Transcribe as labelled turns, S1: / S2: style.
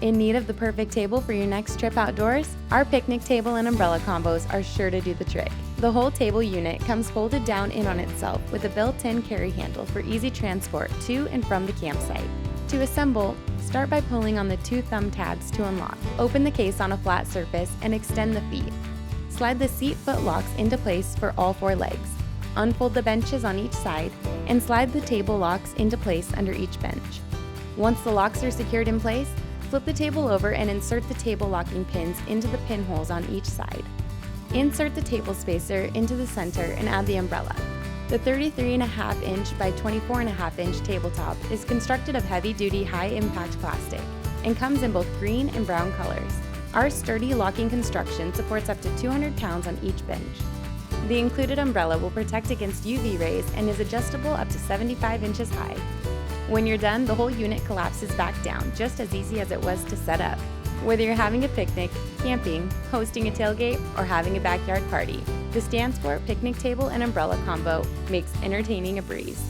S1: In need of the perfect table for your next trip outdoors? Our picnic table and umbrella combos are sure to do the trick. The whole table unit comes folded down in on itself with a built-in carry handle for easy transport to and from the campsite. To assemble, start by pulling on the 2 thumb tabs to unlock. Open the case on a flat surface and extend the feet. Slide the seat foot locks into place for all 4 legs. Unfold the benches on each side and slide the table locks into place under each bench. Once the locks are secured in place, flip the table over and insert the table locking pins into the pinholes on each side. Insert the table spacer into the center and add the umbrella. The 33.5 inch by 24.5 inch tabletop is constructed of heavy-duty, high-impact plastic and comes in both green and brown colors. Our sturdy locking construction supports up to 200 pounds on each bench. The included umbrella will protect against UV rays and is adjustable up to 75 inches high. When you're done, the whole unit collapses back down, just as easy as it was to set up. Whether you're having a picnic, camping, hosting a tailgate, or having a backyard party, the Stansport picnic table and umbrella combo makes entertaining a breeze.